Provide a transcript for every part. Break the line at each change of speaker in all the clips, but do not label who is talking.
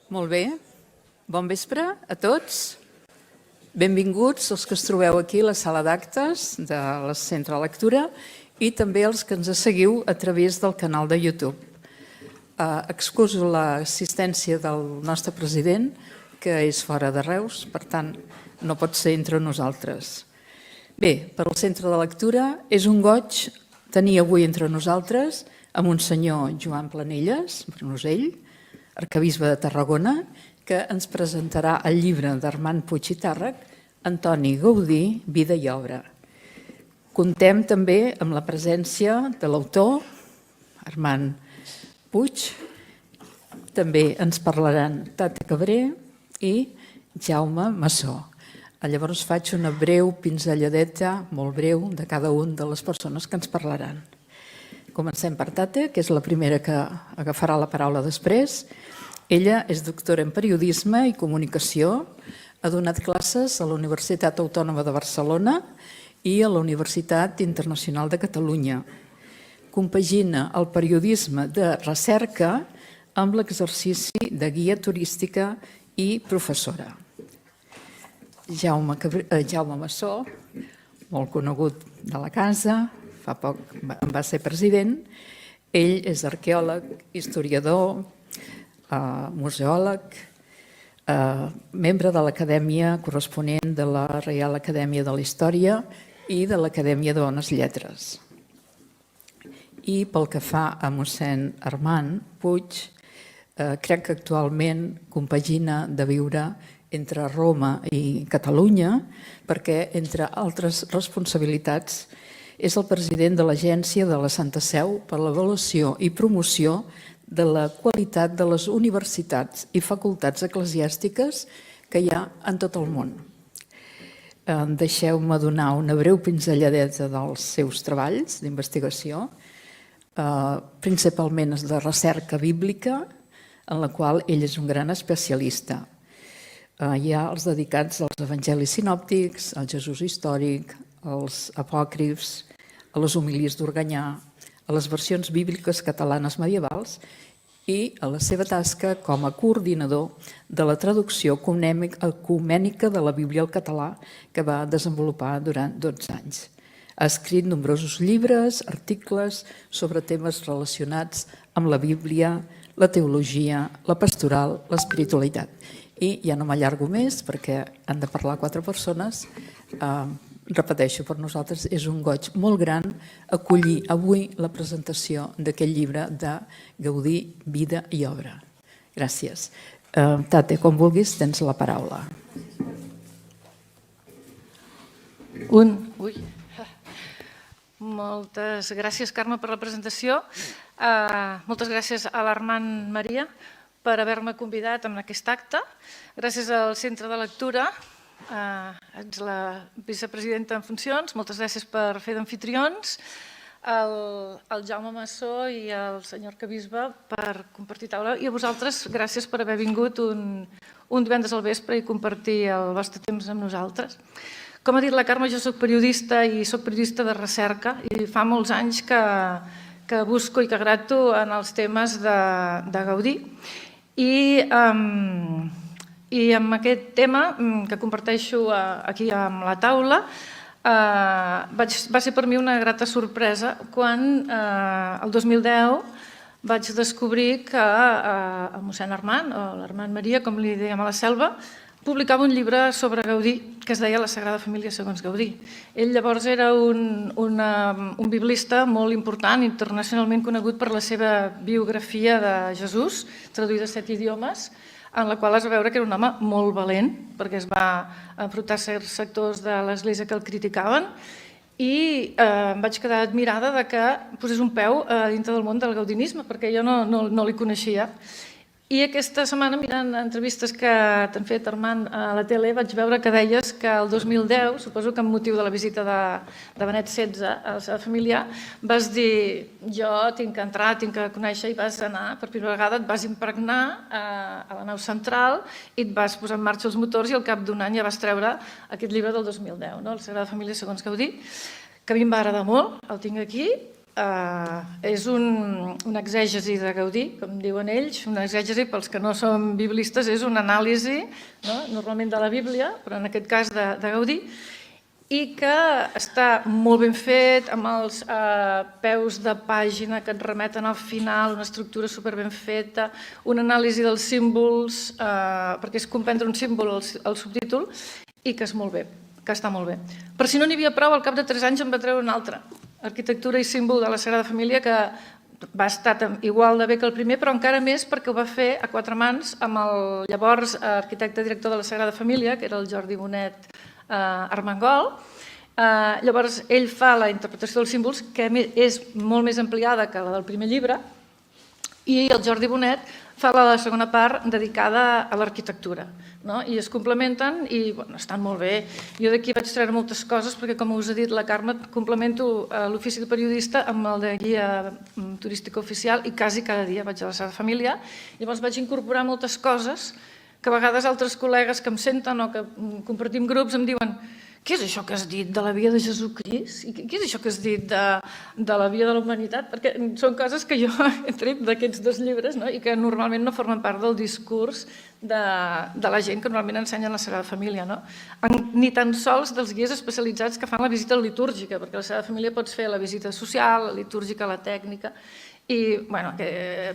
Molt bé. Bon vespre a tots. Benvinguts els que us trobeu aquí a la sala d'actes del Centre de Lectura i també els que ens seguiu a través del canal de YouTube. Excuso l'assistència del nostre president, que és fora de Reus, per tant, no pot ser entre nosaltres. Bé, per al Centre de Lectura és un goig tenir avui entre nosaltres a Monsenyor Joan Planelles, Brunosell, arquebisbe de Tarragona, que ens presentarà el llibre d'Armand Puig i Tàrrech, Antoni Gaudí, vida i obra. Contem també amb la presència de l'autor, Armand Puig. També ens parlaran Tati Cabré i Jaume Massó. Llavors faig una breu pinzelladeta, molt breu, de cada una de les persones que ens parlaran. Comencem per Tate, que és la primera que agafarà la paraula després. Ella és doctora en periodisme i comunicació, ha donat classes a la Universitat Autònoma de Barcelona i a la Universitat Internacional de Catalunya. Compagina el periodisme de recerca amb l'exercici de guia turística i professora. Jaume Massó, molt conegut de la casa, fa poc en va ser president. Ell és arqueòleg, historiador, museòleg, membre de l'Acadèmia corresponent de la Reial Acadèmia de la Història i de l'Acadèmia de Bones Lletres. I pel que fa a mossèn Armand Puig, crec que actualment compagina de viure entre Roma i Catalunya, perquè, entre altres responsabilitats, és el president de l'Agència de la Santa Seu per l'avaluació i promoció de la qualitat de les universitats i facultats eclesiàstiques que hi ha en tot el món. Deixeu-me donar una breu pinzelladeta dels seus treballs d'investigació, principalment és de recerca bíblica, en la qual ell és un gran especialista. Hi ha els dedicats als evangelis sinòptics, al Jesús històric, als apòcrifs, a les homilies d'Organyà, a les versions bíbliques catalanes medievals i a la seva tasca com a coordinador de la traducció ecumènica de la Bíblia al català que va desenvolupar durant 12 anys. Ha escrit nombrosos llibres, articles sobre temes relacionats amb la Bíblia, la teologia, la pastoral, l'espiritualitat. I ja no m'allargo més perquè han de parlar 4 persones. Repeteixo, per nosaltres és un goig molt gran acollir avui la presentació d'aquest llibre de Gaudí, vida i obra. Gràcies. Tate, com vulguis, tens la paraula.
Moltes gràcies, Carme, per la presentació. Moltes gràcies a l'Armand Maria per haver-me convidat en aquest acte. Gràcies al Centre de Lectura. Ets la vicepresidenta en funcions. Moltes gràcies per fer d'amfitrions. Al Jaume Massó i al senyor arquebisbe per compartir taula. I a vosaltres, gràcies per haver vingut un divendres al vespre i compartir el vostre temps amb nosaltres. Com ha dit la Carme, jo soc periodista i soc periodista de recerca i fa molts anys que busco i que grato en els temes de Gaudí. I amb aquest tema que comparteixo aquí amb la taula va ser per mi una grata sorpresa quan el 2010 vaig descobrir que el mossèn Armand, o l'Armand Maria, com li dèiem a la Selva, publicava un llibre sobre Gaudí que es deia La Sagrada Família segons Gaudí. Ell llavors era un biblista molt important, internacionalment conegut per la seva biografia de Jesús, traduïda a 7 idiomes, en la qual es va veure que era un home molt valent, perquè es va enfrontar a certs sectors de l'Església que el criticaven, i em vaig quedar admirada que posés un peu dintre del món del gaudinisme, perquè jo no li coneixia. I aquesta setmana, mirant entrevistes que t'han fet, Armand, a la tele, vaig veure que deies que el 2010, suposo que amb motiu de la visita de Benet XVI a la seva família, vas dir, jo tinc que entrar, tinc que conèixer, i vas anar, per primera vegada et vas impregnar a la nau central i et vas posar en marxa els motors i al cap d'un any ja vas treure aquest llibre del 2010, La Sagrada Família segons Gaudí, que a mi em va agradar molt, el tinc aquí. és una exègesi de Gaudí, com diuen ells. Una exègesi, pels que no som biblistes, és una anàlisi, normalment de la Bíblia, però en aquest cas de Gaudí, i que està molt ben fet, amb els peus de pàgina que et remeten al final, una estructura super ben feta, una anàlisi dels símbols, perquè és comprendre un símbol al subtítol, i que és molt bé, que està molt bé. Per si no n'hi havia prou, al cap de 3 anys em va treure un altre, Arquitectura i símbol de la Sagrada Família, que va estar igual de bé que el primer, però encara més perquè ho va fer a 4 mans amb el llavors arquitecte director de la Sagrada Família, que era el Jordi Bonet Armengol. Llavors ell fa la interpretació dels símbols, que és molt més ampliada que la del primer llibre, i el Jordi Bonet fa la segona part dedicada a l'arquitectura, i es complementen i estan molt bé. Jo d'aquí vaig treure moltes coses perquè, com us ha dit la Carme, complemento l'ofici de periodista amb el de guia turística oficial i quasi cada dia vaig a la Sagrada Família. Llavors vaig incorporar moltes coses que a vegades altres col·legues que em senten o que compartim grups em diuen: què és això que has dit de la via de Jesucrist? I què és això que has dit de la via de la humanitat? Perquè són coses que jo he tret d'aquests 2 llibres i que normalment no formen part del discurs de la gent que normalment ensenyen la Sagrada Família. Ni tan sols dels guies especialitzats que fan la visita litúrgica, perquè a la Sagrada Família pots fer la visita social, la litúrgica, la tècnica, i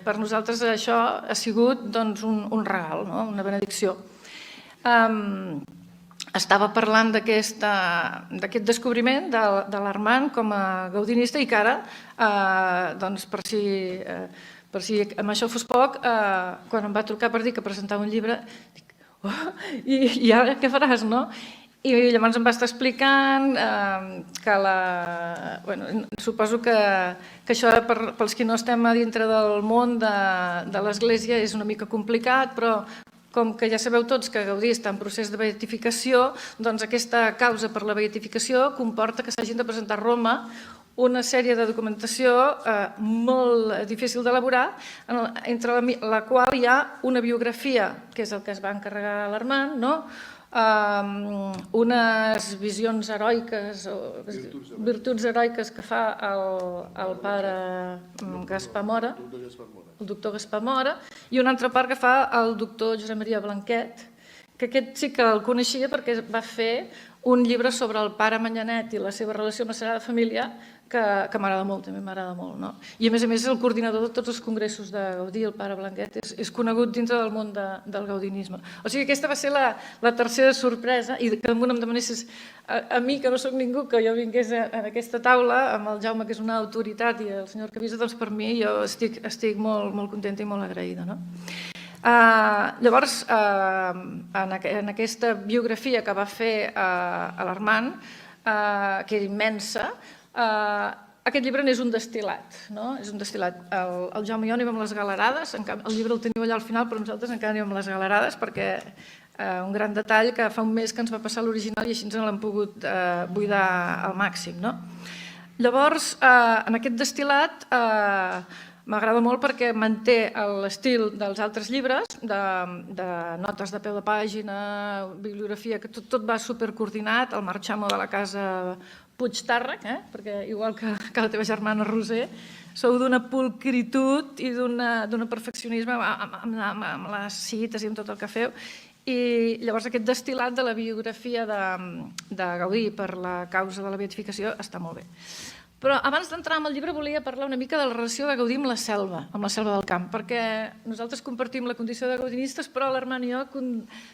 per nosaltres això ha sigut un regal, una benedicció. Estava parlant d'aquest descobriment de l'Armand com a gaudinista i que ara, per si amb això fos poc, quan em va trucar per dir que presentava un llibre, dic: i ara què faràs, no? I llavors em va estar explicant que suposo que això pels que no estem a dintre del món de l'Església és una mica complicat, però com que ja sabeu tots que Gaudí està en procés de beatificació, doncs aquesta causa per la beatificació comporta que s'hagin de presentar a Roma una sèrie de documentació molt difícil d'elaborar, entre la qual hi ha una biografia, que és el que es va encarregar l'Armand, unes visions heroiques, virtuts heroiques que fa el pare Gaspar Mora, el doctor Gaspar Mora, i una altra part que fa el doctor Josep Maria Blanquet, que aquest sí que el coneixia perquè va fer un llibre sobre el pare Manyanet i la seva relació amb la Sagrada Família, que m'agrada molt, també m'agrada molt. I a més és el coordinador de tots els congressos de Gaudí, el pare Blanquet, és conegut dintre del món del gaudinisme. O sigui, aquesta va ser la tercera sorpresa, i que em demanessis a mi, que no soc ningú, que jo vingués en aquesta taula, amb el Jaume, que és una autoritat, i el senyor Arcavisa, doncs per mi jo estic molt contenta i molt agraïda. Llavors, en aquesta biografia que va fer a l'Armand, que era immensa, aquest llibre n'és un destil·lat. El Jaume i jo anem amb les galerades, el llibre el teniu allà al final, però nosaltres encara anem amb les galerades perquè un gran detall que fa un mes que ens va passar l'original i així ens l'hem pogut buidar al màxim. Llavors, en aquest destil·lat m'agrada molt perquè manté l'estil dels altres llibres, de notes de peu de pàgina, bibliografia, que tot va supercoordinat, el marxamo de la casa Puigtàrrec, perquè igual que la teva germana Roser, sou d'una pulcritud i d'un perfeccionisme amb les cites i amb tot el que feu. I llavors aquest destil·lat de la biografia de Gaudí per la causa de la beatificació està molt bé. Però abans d'entrar en el llibre volia parlar una mica de la relació de Gaudí amb la selva del camp, perquè nosaltres compartim la condició de gaudinistes, però l'Armand i jo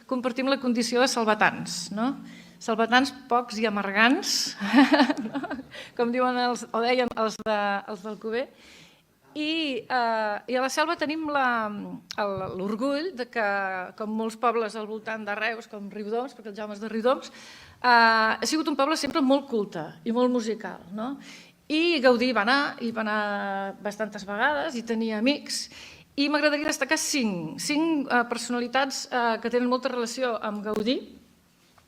compartim la condició de salvatans, salvatans pocs i amargants, com diuen o deien els del Cuber. I a la selva tenim l'orgull que, com molts pobles al voltant de Reus, com Riudoms, perquè el Jaume és de Riudoms, ha sigut un poble sempre molt culte i molt musical. I Gaudí va anar bastantes vegades i tenia amics, i m'agradaria destacar 5 personalitats que tenen molta relació amb Gaudí,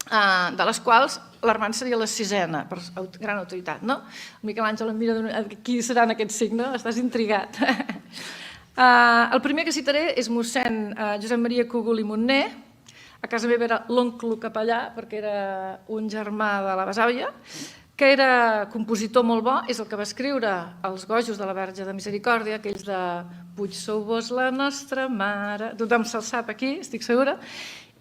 de les quals l'Armand seria la 6a, per gran autoritat. El Miquel Àngel em mira qui seran aquests 5, estàs intrigat. El primer que citaré és mossèn Josep Maria Cogul i Montner. A casa meva era l'oncle capellà, perquè era un germà de la besàvia, que era compositor molt bo, és el que va escriure els gojos de la Verge de Misericòrdia, aquells de Puig sou vos la nostra mare, tothom se'l sap aquí, estic segura,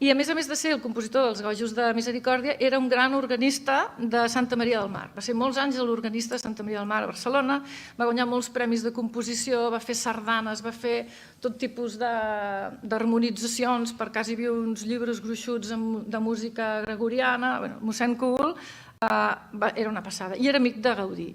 i a més de ser el compositor dels gojos de Misericòrdia, era un gran organista de Santa Maria del Mar. Va ser molts anys l'organista de Santa Maria del Mar a Barcelona, va guanyar molts premis de composició, va fer sardanes, va fer tot tipus d'harmonitzacions, per quasi viu uns llibres gruixuts de música gregoriana. Mossèn Cogul era una passada i era amic de Gaudí.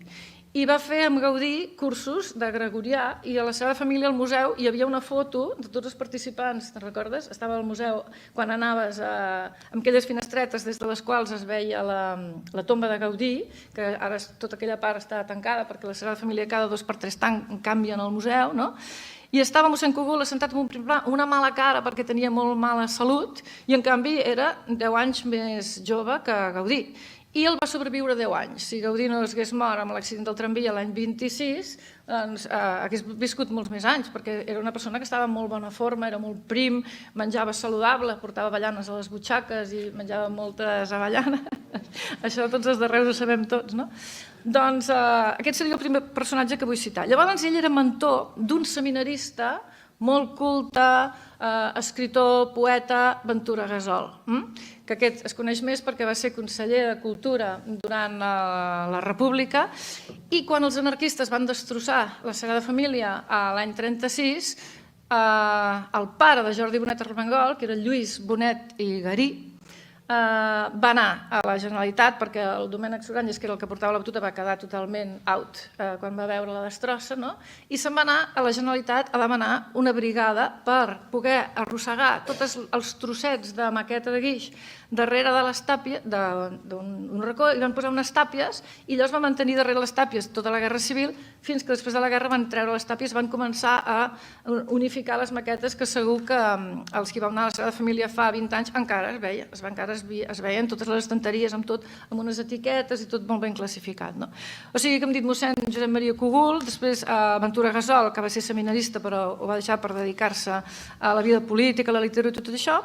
I va fer amb Gaudí cursos de gregorià i a la seva família al museu hi havia una foto de tots els participants, te'n recordes? Estava al museu quan anaves amb aquelles finestretes des de les quals es veia la tomba de Gaudí, que ara tota aquella part està tancada perquè la Sagrada Família cada 2 per 3 canvien el museu, no? I estava mossèn Cogul assentat en un primer pla, una mala cara perquè tenia molt mala salut i en canvi era 10 anys més jove que Gaudí. I el va sobreviure 10 anys. Si Gaudí no hagués mort amb l'accident del tramvia l'any 26, doncs hagués viscut molts més anys, perquè era una persona que estava en molt bona forma, era molt prim, menjava saludable, portava avellanes a les butxaques i menjava moltes avellanes. Això tots els d'arreu ho sabem tots, no? Doncs aquest seria el primer personatge que vull citar. Llavors ell era mentor d'un seminarista molt culte, escritor, poeta, Ventura Gasol, que aquest es coneix més perquè va ser conseller de Cultura durant la República i quan els anarquistes van destrossar la Sagrada Família l'any 36, el pare de Jordi Bonet Armengol, que era Lluís Bonet i Garí, va anar a la Generalitat perquè el Domènec Soranyes, que era el que portava la batuta, va quedar totalment out quan va veure la destrossa, i se'n va anar a la Generalitat a demanar una brigada per poder arrossegar tots els trossets de maqueta de guix darrere de les tàpies, d'un racó, i van posar unes tàpies i llavors van mantenir darrere les tàpies tota la Guerra Civil fins que després de la guerra van treure les tàpies, van començar a unificar les maquetes que segur que els que vam anar a la Sagrada Família fa 20 anys encara es veia, encara es veien totes les estanteries amb unes etiquetes i tot molt ben classificat. O sigui que hem dit mossèn Josep Maria Cogul, després Ventura Gasol, que va ser seminarista però ho va deixar per dedicar-se a la vida política, a la literatura i tot això.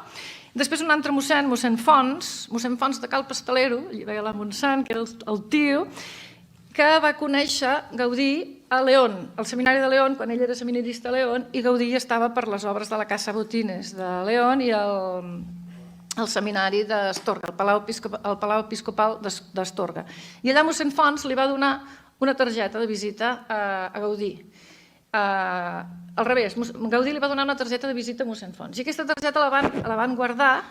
Després un altre mossèn, mossèn Fons de Cal Pastelero, allà veia la Montsant, que era el tio, que va conèixer Gaudí a León, al seminari de León, quan ell era seminarista a León, i Gaudí estava per les obres de la Casa Botines de León i el seminari d'Astorga, el Palau Episcopal d'Astorga. I allà mossèn Fons li va donar una targeta de visita a Gaudí. Al revés, Gaudí li va donar una targeta de visita a mossèn Fons. I aquesta targeta la van guardar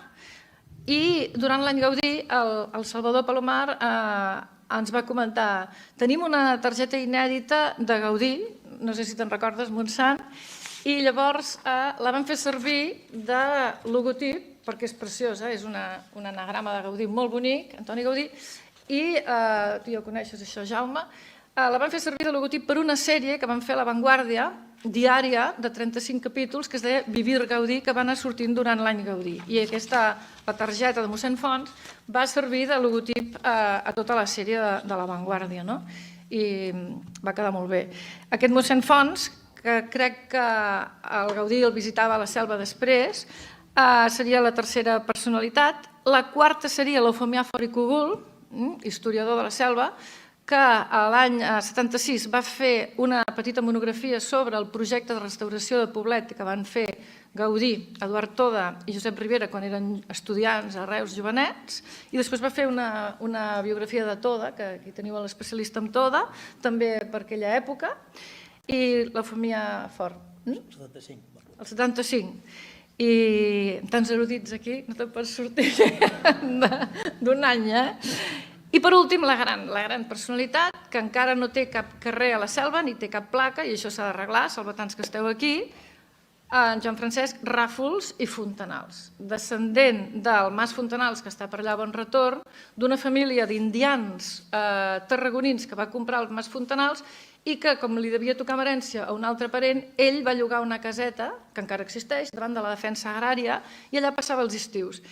i durant l'any Gaudí el Salvador Palomar ens va comentar: tenim una targeta inèdita de Gaudí, no sé si te'n recordes, Montsant, i llavors la van fer servir de logotip, perquè és preciosa, és un anagrama de Gaudí molt bonic, Antoni Gaudí, i tu ja ho coneixes això, Jaume, la van fer servir de logotip per una sèrie que van fer a La Vanguardia, diària, de 35 capítols, que es deia Vivir Gaudí, que va anar sortint durant l'any Gaudí. I la targeta de mossèn Fons va servir de logotip a tota la sèrie de La Vanguardia, i va quedar molt bé. Aquest mossèn Fons, que crec que el Gaudí el visitava a la Selva després, seria la tercera personalitat. La quarta seria l'Eufemià Fort i Cogul, historiador de la Selva, que l'any 76 va fer una petita monografia sobre el projecte de restauració de Poblet que van fer Gaudí, Eduard Toda i Josep Ribera quan eren estudiants a Reus jovenets, i després va fer una biografia de Toda, que aquí teniu l'especialista en Toda, també per aquella època, i l'Eufemià Fort. El 75. I tants erudits aquí, no te'n pots sortir d'un any, I per últim, la gran personalitat, que encara no té cap carrer a la Selva ni té cap placa, i això s'ha d'arreglar, salvatans que esteu aquí, en Joan Francesc Ràfols i Fontanals, descendent del Mas Fontanals, que està per allà a Bon Retorn, d'una família d'indians tarragonins que va comprar el Mas Fontanals i que, com li devia tocar amb herència a un altre parent, ell va llogar una caseta, que encara existeix, davant de la defensa agrària, i allà passava els estius.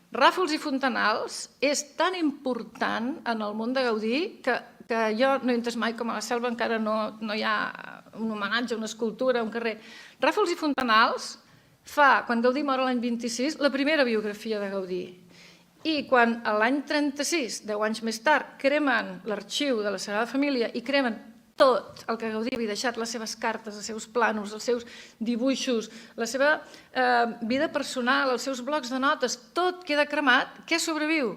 Ràfols i Fontanals és tan important en el món de Gaudí que jo no he entès mai com a la Selva encara no hi ha un homenatge, una escultura, un carrer. Ràfols i Fontanals fa, quan Gaudí mor l'any 26, la primera biografia de Gaudí. I quan l'any 36, 10 anys més tard, cremen l'arxiu de la Sagrada Família i cremen tot el que Gaudí havia deixat, les seves cartes, els seus plànols, els seus dibuixos, la seva vida personal, els seus blocs de notes, tot queda cremat, què sobreviu?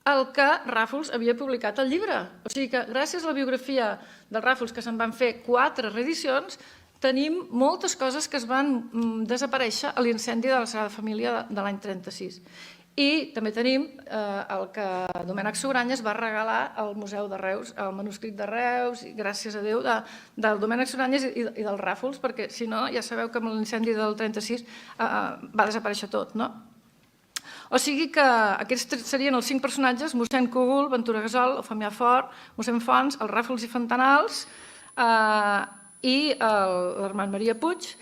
El que Ràfols havia publicat al llibre. O sigui que gràcies a la biografia del Ràfols, que se'n van fer 4 reedicions, tenim moltes coses que es van desaparèixer a l'incendi de la Sagrada Família de l'any 36. I també tenim el que Domènec Sugranyes va regalar al Museu de Reus, el manuscrit de Reus, i gràcies a Déu, del Domènec Sugranyes i del Ràfols, perquè si no ja sabeu que amb l'incendi del 36 va desaparèixer tot, no? O sigui que aquests serien els 5 personatges: mossèn Cogul, Ventura Gasol, Eufemià Fort, mossèn Fons, els Ràfols i Fontanals i l'Armand Maria Puig.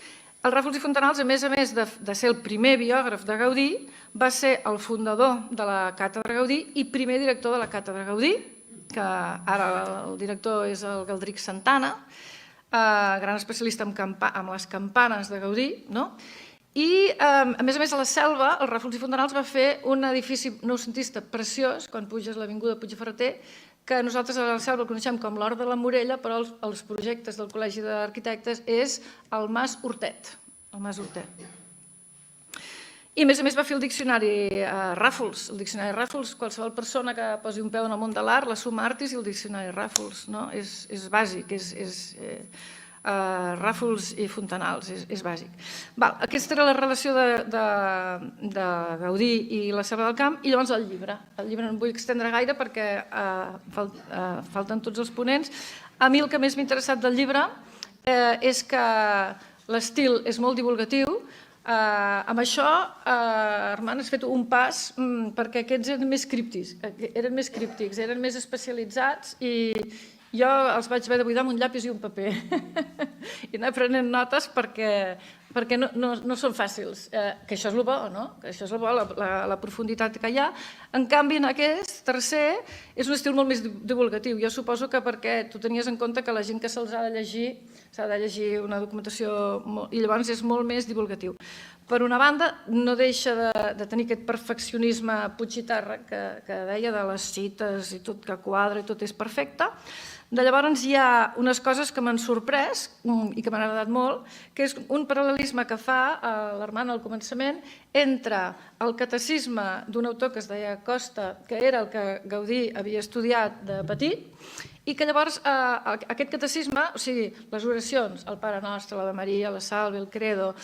El Ràfols i Fontanals, a més de ser el primer biògraf de Gaudí, va ser el fundador de la Càtedra Gaudí i primer director de la Càtedra Gaudí, que ara el director és el Galdric Santana, gran especialista en les campanes de Gaudí, no? I, a més, a la Selva, el Ràfols i Fontanals va fer un edifici noucentista preciós, quan puges l'avinguda Puig i Ferreter, que nosaltres a la Selva el coneixem com l'Hort de la Morella, però els projectes del Col·legi d'Arquitectes és el Mas Hortet. El Mas Hortet. I, a més, va fer el diccionari Ràfols. El diccionari Ràfols, qualsevol persona que posi un peu en el món de l'art, la suma artis i el diccionari Ràfols. És bàsic, Ràfols i Fontanals, és bàsic. Aquesta era la relació de Gaudí i la Selva del Camp, i llavors el llibre. El llibre no em vull extendre gaire perquè falten tots els ponents. A mi el que més m'ha interessat del llibre és que l'estil és molt divulgatiu. Amb això, Armand, has fet un pas perquè aquests eren més críptics, eren més especialitzats i jo els vaig haver de buidar amb un llapis i un paper i anar prenent notes perquè no són fàcils, que això és el bo, no? Que això és el bo, la profunditat que hi ha. En canvi, en aquest tercer és un estil molt més divulgatiu. Jo suposo que perquè tu tenies en compte que la gent que se'ls ha de llegir una documentació i llavors és molt més divulgatiu. Per una banda, no deixa de tenir aquest perfeccionisme puig-i-terra que deia de les cites i tot que quadra i tot és perfecte. De llavors hi ha unes coses que m'han sorprès i que m'han agradat molt, que és un paral·lelisme que fa l'Armand al començament entre el catecisme d'un autor que es deia Costa, que era el que Gaudí havia estudiat de petit, i que llavors aquest catecisme, o sigui, les oracions, el Pare Nostre, l'Ave Maria, la Salve, el Credo,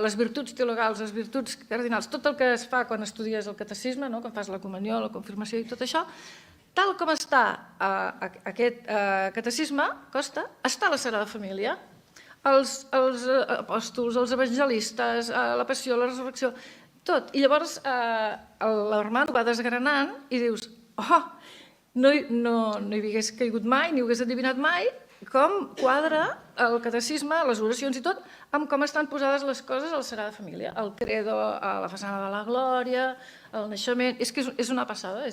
les virtuts teologals, les virtuts cardinals, tot el que es fa quan estudies el catecisme, quan fas la comunió, la confirmació i tot això, tal com està aquest catecisme, Costa, està la Sagrada Família. Els apòstols, els evangelistes, la passió, la resurrecció, tot. I llavors l'Armand ho va desgranant i dius, no hi hagués caigut mai, ni ho hagués endevinat mai, com quadra el catecisme, les oracions i tot, amb com estan posades les coses a la Sagrada Família. El credo, a la façana de la glòria, el naixement... És que és una passada.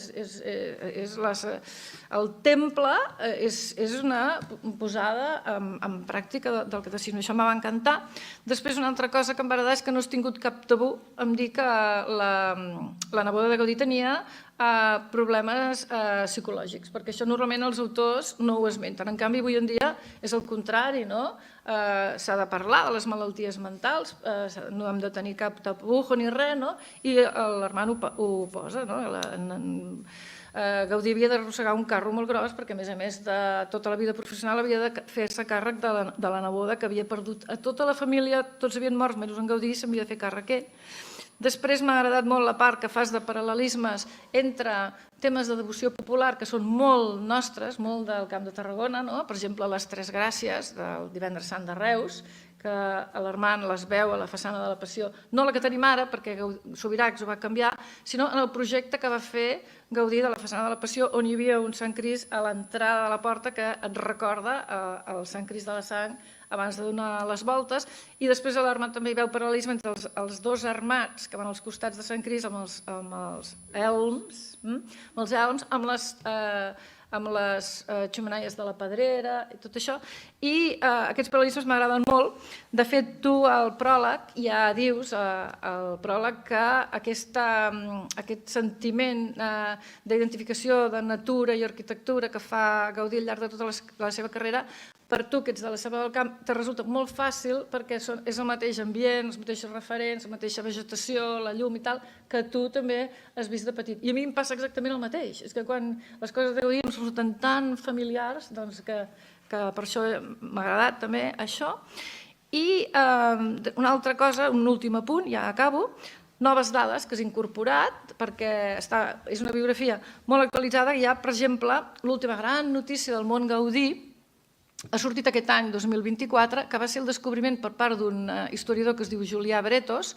El temple és una posada en pràctica del catecisme. Això em va encantar. Després, una altra cosa que em va agradar és que no has tingut cap tabú en dir que la neboda de Gaudí tenia problemes psicològics, perquè això normalment els autors no ho esmenten. En canvi, avui en dia és el contrari, no? S'ha de parlar de les malalties mentals, no hem de tenir cap tapujo ni res, no? I l'Armand ho posa, no? Gaudí havia d'arrossegar un carro molt gros perquè, a més de tota la vida professional, havia de fer-se càrrec de la neboda que havia perdut a tota la família, tots havien mort, menys en Gaudí, s'havia de fer càrrec ell. Després m'ha agradat molt la part que fas de paral·lelismes entre temes de devoció popular que són molt nostres, molt del Camp de Tarragona, per exemple, les Tres Gràcies del Divendres Sant de Reus, que l'Armand les veu a la façana de la Passió, no la que tenim ara, perquè Subirachs ho va canviar, sinó en el projecte que va fer Gaudí de la façana de la Passió, on hi havia un Sant Crist a l'entrada de la porta que et recorda el Sant Crist de la Sang abans de donar les voltes, i després l'Armand també hi veu paral·lelisme entre els dos armats que van als costats de Sant Crist amb els elms, amb les amb les xemeneies de la Pedrera i tot això. I aquests paral·lelismes m'agraden molt. De fet, tu al pròleg ja dius, al pròleg, que aquest sentiment d'identificació de natura i arquitectura que fa Gaudí al llarg de tota la seva carrera, per tu, que ets de la Selva del Camp, te resulta molt fàcil perquè és el mateix ambient, els mateixos referents, la mateixa vegetació, la llum i tal, que tu també has vist de petit. I a mi em passa exactament el mateix. És que quan les coses de Gaudí em resulten tan familiars que per això m'ha agradat també això. I una altra cosa, un últim apunt, ja acabo, noves dades que has incorporat, perquè és una biografia molt actualitzada. Hi ha, per exemple, l'última gran notícia del món Gaudí, ha sortit aquest any, 2024, que va ser el descobriment per part d'un historiador que es diu Julià Bretos,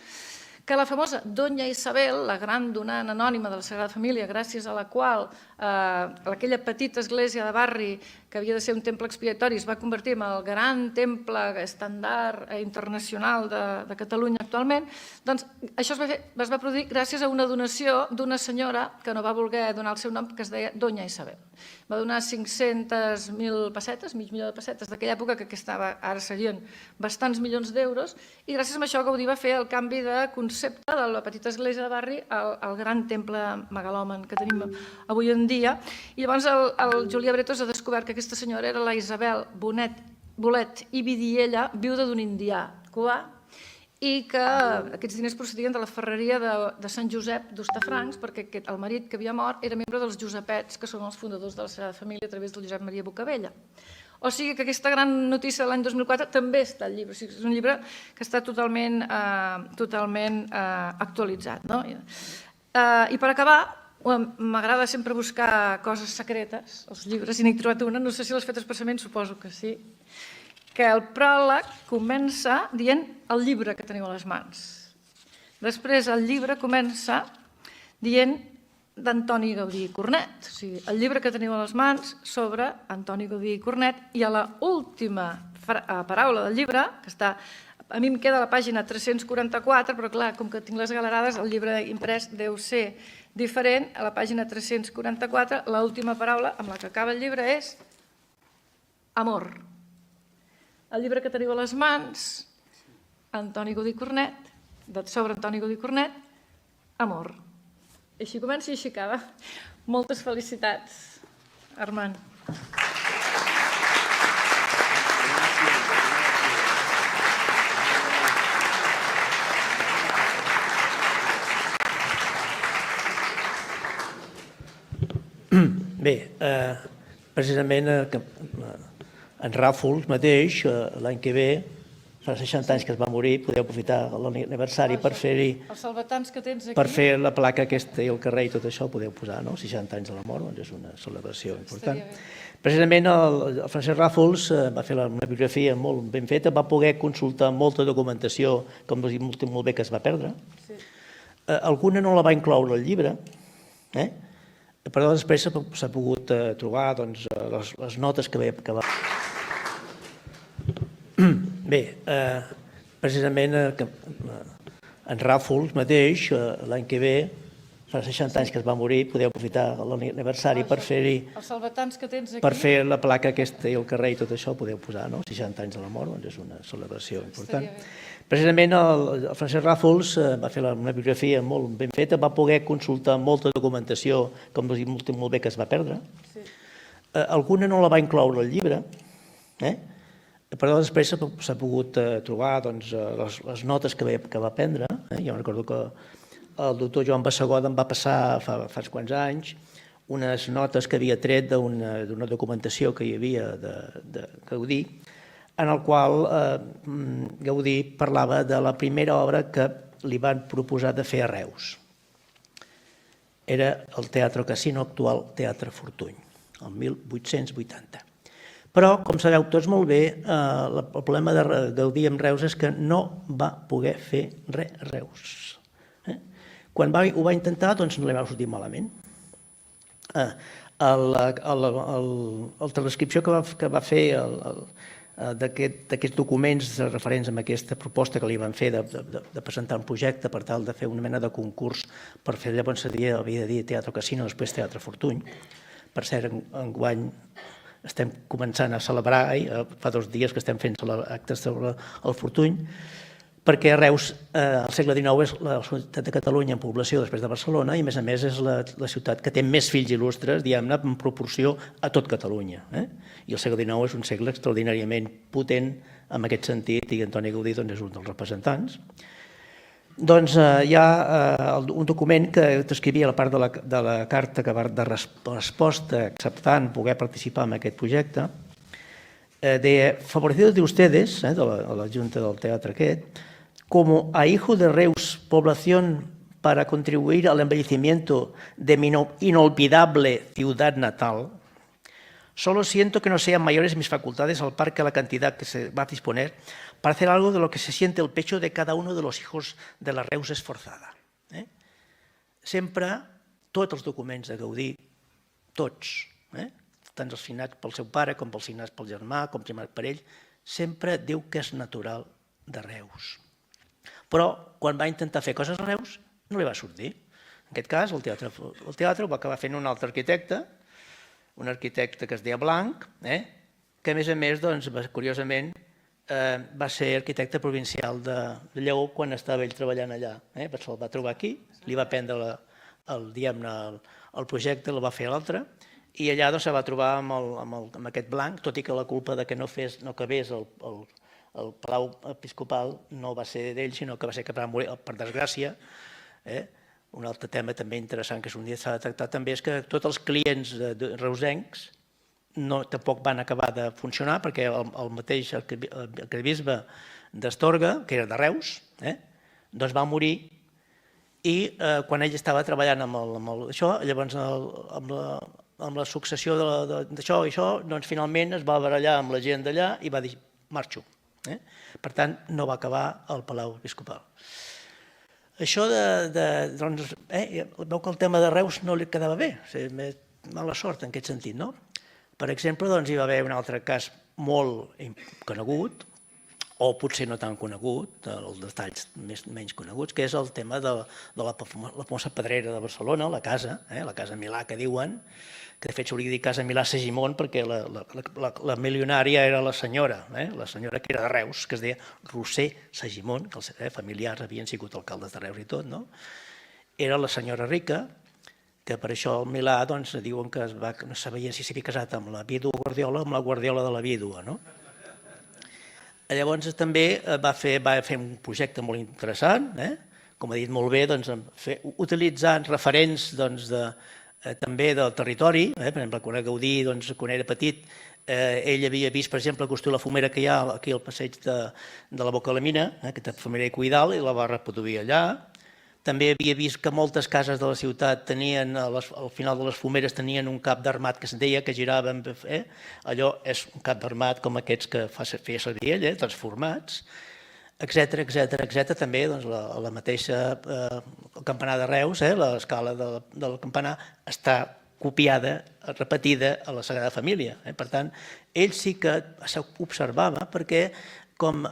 que la famosa Doña Isabel, la gran donant anònima de la Sagrada Família, gràcies a la qual aquella petita església de barri, que havia de ser un temple expiatori, es va convertir en el gran temple estàndard internacional de Catalunya actualment, doncs això es va produir gràcies a una donació d'una senyora que no va voler donar el seu nom, que es deia Doña Isabel. Va donar 500.000 pessetes, mig milió de pessetes d'aquella època, que ara serien bastants milions d'euros, i gràcies a això Gaudí va fer el canvi de concepte de la petita església de barri al gran temple megalòman que tenim avui en dia. I llavors el Julià Bretos ha descobert que aquesta senyora era la Isabel Bolet i Vidiella, viuda d'un indià cubà, i que aquests diners procedien de la ferreria de Sant Josep d'Hostafrancs, perquè el marit que havia mort era membre dels Josepets, que són els fundadors de la Sagrada Família a través del Josep Maria Bocabella. O sigui que aquesta gran notícia de l'any 2004 també està al llibre. O sigui, és un llibre que està totalment actualitzat. I per acabar, m'agrada sempre buscar coses secretes, els llibres, i n'he trobat una, no sé si l'has fet expressament, suposo que sí, que el pròleg comença dient el llibre que teniu a les mans. Després el llibre comença dient d'Antoni Gaudí i Cornet, o sigui, el llibre que teniu a les mans sobre Antoni Gaudí i Cornet, i a l'última paraula del llibre, que està, a mi em queda la pàgina 344, però clar, com que tinc les galerades, el llibre imprès deu ser diferent. A la pàgina 344, l'última paraula amb la que acaba el llibre és amor. El llibre que teniu a les mans, Antoni Gaudí i Cornet, sobre Antoni Gaudí i Cornet, amor. Així comença i així acaba. Moltes felicitats, Armand.
Bé, precisament en Ràfols mateix, l'any que ve, fa 60 anys que es va morir, podeu aprofitar l'aniversari per fer-hi...
Els salvatans que tens aquí...
Per fer la placa aquesta i el carrer i tot això, podeu posar, no? 60 anys de la mort, doncs és una celebració important. Precisament el Francesc Ràfols va fer una biografia molt ben feta, va poder consultar molta documentació, com molt bé que es va perdre. Alguna no la va incloure al llibre, però després s'ha pogut trobar les notes que va... Bé, precisament en Ràfols mateix, l'any que ve, fa 60 anys que es va morir, podeu aprofitar l'aniversari per fer-hi...
Els salvatans que tens aquí...
Per fer la placa aquesta i el carrer i tot això, podeu posar, no? 60 anys de la mort, doncs és una celebració important. Precisament el Francesc Ràfols va fer una biografia molt ben feta, va poder consultar molta documentació, com molt bé que es va perdre. Alguna no la va incloure al llibre, però després s'ha pogut trobar les notes que va prendre. Jo recordo que el doctor Joan Bassegoda em va passar fa uns quants anys unes notes que havia tret d'una documentació que hi havia de Gaudí, en el qual Gaudí parlava de la primera obra que li van proposar de fer a Reus. Era el Teatre Casino, actual Teatre Fortuny, el 1880. Però, com sabeu tots molt bé, el problema de Gaudí amb Reus és que no va poder fer res a Reus. Quan ho va intentar, doncs no li va sortir malament. La transcripció que va fer d'aquests documents referents a aquesta proposta que li van fer de presentar un projecte per tal de fer una mena de concurs per fer, llavors havia de dir Teatre Casino, després Teatre Fortuny, Per cert, enguany estem començant a celebrar, fa 2 dies que estem fent actes sobre el Fortuny, perquè Reus, al segle XIX, és la ciutat de Catalunya en població després de Barcelona i, a més, és la ciutat que té més fills il·lustres, diguem-ne, en proporció a tot Catalunya. I el segle XIX és un segle extraordinàriament potent en aquest sentit i Antoni Gaudí és un dels representants. Doncs hi ha un document que t'escrivia a la part de la carta de resposta acceptant poder participar en aquest projecte, de favorecidos de ustedes, de la Junta del Teatre aquest, como a hijo de Reus, población para contribuir al embellecimiento de mi inolvidable ciudad natal, solo siento que no sean mayores mis facultades al par que la cantidad que se va a disponer para hacer algo de lo que se siente el pecho de cada uno de los hijos de la Reus esforzada. Sempre, tots els documents de Gaudí, tots, tant els signats pel seu pare com els signats pel germà, com signats per ell, sempre diu que és natural de Reus. Però quan va intentar fer coses a Reus no li va sortir. En aquest cas, el teatre ho va acabar fent un altre arquitecte, un arquitecte que es deia Blanc, que a més, curiosament, va ser arquitecte provincial de Lleó quan estava ell treballant allà. Se'l va trobar aquí, li va prendre el projecte, el va fer l'altre, i allà se va trobar amb aquest Blanc, tot i que la culpa que no acabés el Palau Episcopal no va ser d'ell, sinó que va ser que va morir, per desgràcia. Un altre tema també interessant que un dia s'ha de tractar també és que tots els clients reusencs tampoc van acabar de funcionar perquè el mateix arquebisbe d'Astorga, que era de Reus, doncs va morir i quan ell estava treballant amb això, llavors amb la successió d'això i això, doncs finalment es va barallar amb la gent d'allà i va dir marxo. Per tant, no va acabar al Palau Episcopal. Això doncs, veu que el tema de Reus no li quedava bé, mala sort en aquest sentit, no? Per exemple, doncs, hi va haver un altre cas molt conegut, o potser no tan conegut, els detalls menys coneguts, que és el tema de la famosa pedrera de Barcelona, la casa Milà que diuen, que de fet s'hauria de dir casa Milà Segimon perquè la milionària era la senyora que era de Reus, que es deia Roser Segimon, que els familiars havien sigut alcaldes de Reus i tot, no? Era la senyora rica, que per això el Milà diuen que no sabia si s'havia casat amb la vídua Guardiola o amb la Guardiola de la vídua, no? Llavors també va fer un projecte molt interessant, com ha dit molt bé, utilitzant referents també del territori. Per exemple, quan Gaudí, quan era petit, ell havia vist, per exemple, construir la fumera que hi ha aquí al passeig de la Boca de la Mina, aquesta fumera Cuidal, i la va reproduir allà. També havia vist que moltes cases de la ciutat tenien, al final de les fumeres, tenien un cap d'armat que es deia, que girava, allò és un cap d'armat com aquests que feia servir ell, transformats, etcètera. També la mateixa campanar de Reus, l'escala del campanar, està copiada, repetida a la Sagrada Família. Per tant, ell sí que s'observava perquè, com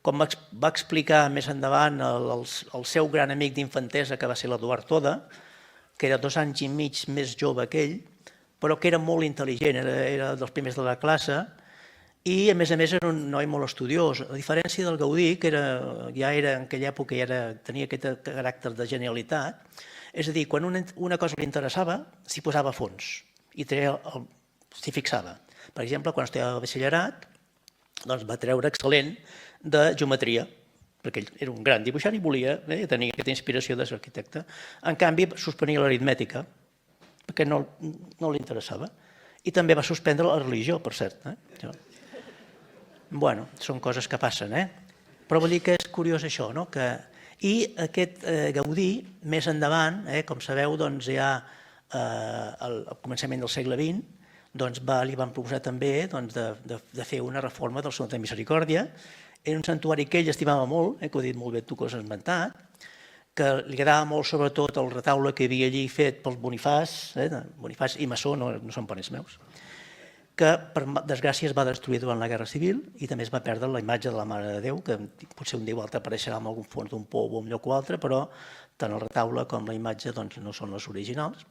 va explicar més endavant el seu gran amic d'infantesa, que va ser l'Eduard Toda, que era 2 anys i mig més jove que ell, però que era molt intel·ligent, era dels primers de la classe, i a més era un noi molt estudiós, a diferència del Gaudí, que ja era en aquella època tenia aquest caràcter de genialitat. És a dir, quan una cosa li interessava, s'hi posava a fons i s'hi fixava. Per exemple, quan estudiava batxillerat, va treure excel·lent de geometria, perquè ell era un gran dibuixant i volia tenir aquesta inspiració de ser arquitecte. En canvi, suspenia l'aritmètica, perquè no li interessava. I també va suspendre la religió, per cert. Bueno, són coses que passen, però vull dir que és curiós això, no? I aquest Gaudí, més endavant, com sabeu, ja al començament del segle XX, li van proposar també de fer una reforma del Santuari de Misericòrdia. Era un santuari que ell estimava molt, que ho ha dit molt bé tu que ho has esmentat, que li agradava molt sobretot el retaule que hi havia allí fet pels Bonifàs, Bonifàs i Massó, no són pares meus, que per desgràcia es va destruir durant la Guerra Civil i també es va perdre la imatge de la Mare de Déu, que potser un dia o altre apareixerà en algun fons d'un pou o un lloc o altre, però tant el retaule com la imatge no són les originals.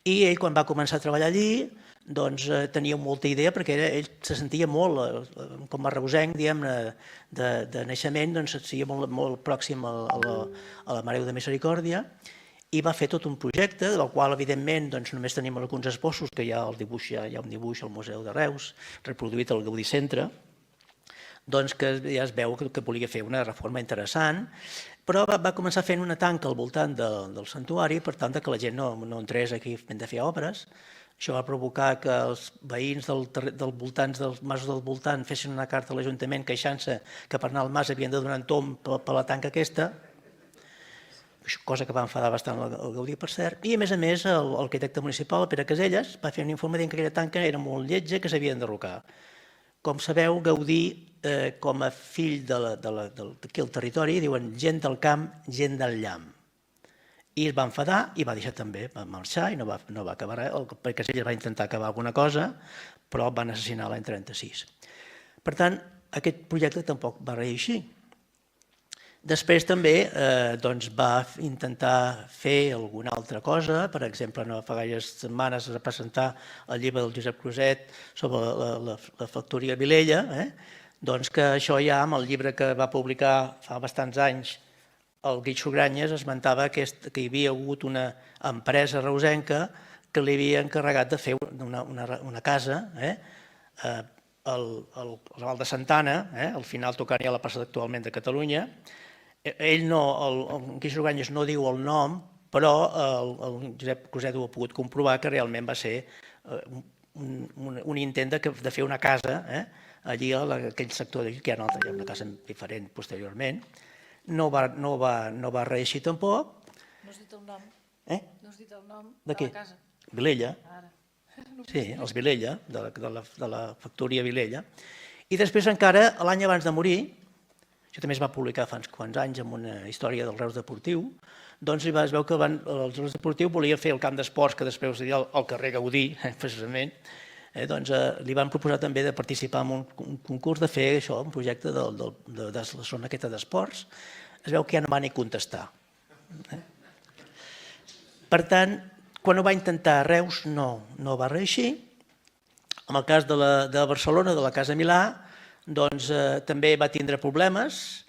I ell, quan va començar a treballar allí, tenia molta idea, perquè ell se sentia molt, com a reusenc, de naixement, se sentia molt pròxim a la Mare de Misericòrdia, i va fer tot un projecte, del qual, evidentment, només tenim alguns esbossos, que hi ha un dibuix al Museu de Reus, reproduït al Gaudí Centre, que ja es veu que volia fer una reforma interessant, però va començar fent una tanca al voltant del santuari, per tant que la gent no entrés aquí de fer obres. Això va provocar que els veïns dels masos del voltant fessin una carta a l'Ajuntament queixant-se que per anar al mas havien de donar un tomb per la tanca aquesta, cosa que va enfadar bastant el Gaudí, per cert, i a més, l'arquitecte municipal, Pere Caselles, va fer un informe dient que aquella tanca era molt lletja, que s'havia d'enderrocar. Com sabeu, Gaudí, com a fill d'aquí al territori, diuen gent del camp, gent del llamp. I es va enfadar i va deixar també, va marxar i no va acabar res. Pere Caselles va intentar acabar alguna cosa, però el van assassinar l'any 36. Per tant, aquest projecte tampoc va reeixir. Després també va intentar fer alguna altra cosa, per exemple, no fa gaires setmanes es va presentar el llibre del Josep Cruzet sobre la factoria Vilella, que això ja amb el llibre que va publicar fa bastants anys el Guitxo Granyes esmentava que hi havia hagut una empresa reusenca que li havia encarregat de fer una casa al Raval de Santana, al final tocant ja la plaça actualment de Catalunya. Ell no, el Guixo Granyes no diu el nom, però el Josep Cruzet ho ha pogut comprovar que realment va ser un intent de fer una casa allí a aquell sector, que hi ha una casa diferent posteriorment. No va reeixir tampoc.
No has dit el nom? No has dit el nom
de la casa? Vilella. Sí, els Vilella, de la factoria Vilella. I després encara, l'any abans de morir, això també es va publicar fa uns quants anys amb una història del Reus Deportiu, es veu que el Reus Deportiu volia fer el camp d'esports que després seria el carrer Gaudí, precisament. Li van proposar també de participar en un concurs de fer això, un projecte de la zona aquesta d'esports. Es veu que ja no va ni contestar. Per tant, quan ho va intentar a Reus no va reeixir. En el cas de Barcelona, de la Casa Milà, també va tindre problemes.